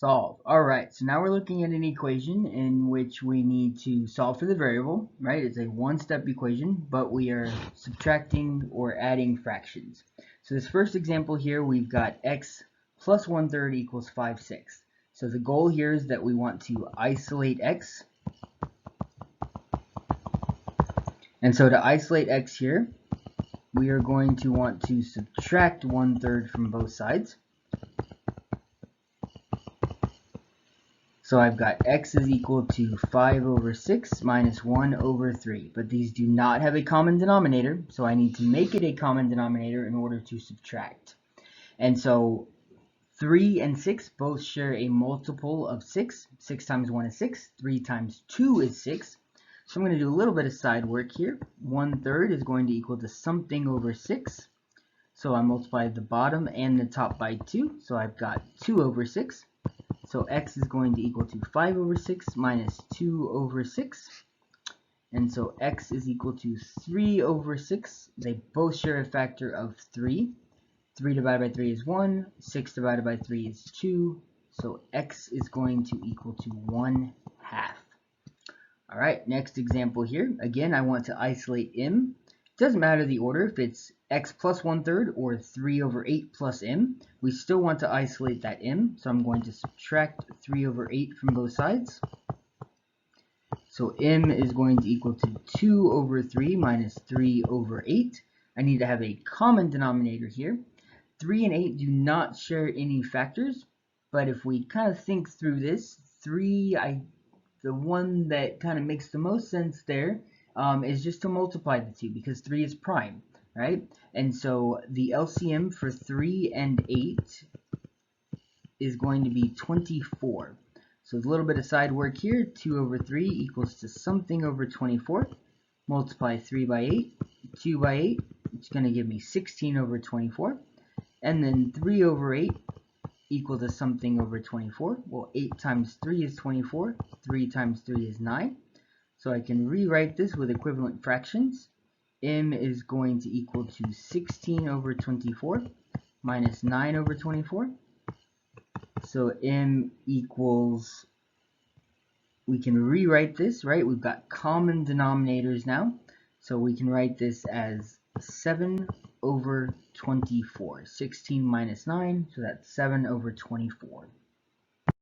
Solve. All right, so now we're looking at an equation in which we need to solve for the variable, right? It's a one-step equation, but we are subtracting or adding fractions. So this first example here, we've got x plus 1/3 equals 5/6. So the goal here is that we want to isolate x. And so to isolate x here, we are going to want to subtract 1/3 from both sides. So I've got x is equal to 5/6 minus 1/3. But these do not have a common denominator, so I need to make it a common denominator in order to subtract. And so 3 and 6 both share a multiple of 6. 6 times 1 is 6. 3 times 2 is 6. So I'm going to do a little bit of side work here. 1/3 is going to equal to something over 6. So I multiply the bottom and the top by 2. So I've got 2/6. So x is going to equal to 5/6 minus 2/6. And so x is equal to 3/6. They both share a factor of 3. 3 divided by 3 is 1. 6 divided by 3 is 2. So x is going to equal to 1/2. All right, next example here. Again, I want to isolate m. Doesn't matter the order, if it's x plus 1/3 or 3/8 plus m, we still want to isolate that m, so I'm going to subtract 3/8 from both sides. So m is going to equal to 2/3 minus 3/8. I need to have a common denominator here. 3 and 8 do not share any factors, but if we kind of think through this, the one that kind of makes the most sense there is just to multiply the two because 3 is prime, right? And so the LCM for 3 and 8 is going to be 24. So a little bit of side work here. 2/3 equals to something over 24. Multiply 3 by 8, 2 by 8. It's going to give me 16/24. And then 3/8 equal to something over 24. Well, 8 times 3 is 24. 3 times 3 is 9. So I can rewrite this with equivalent fractions. M is going to equal to 16/24 minus 9/24. So M equals, we can rewrite this, right? We've got common denominators now. So we can write this as 7/24. 16 minus 9, so that's 7/24.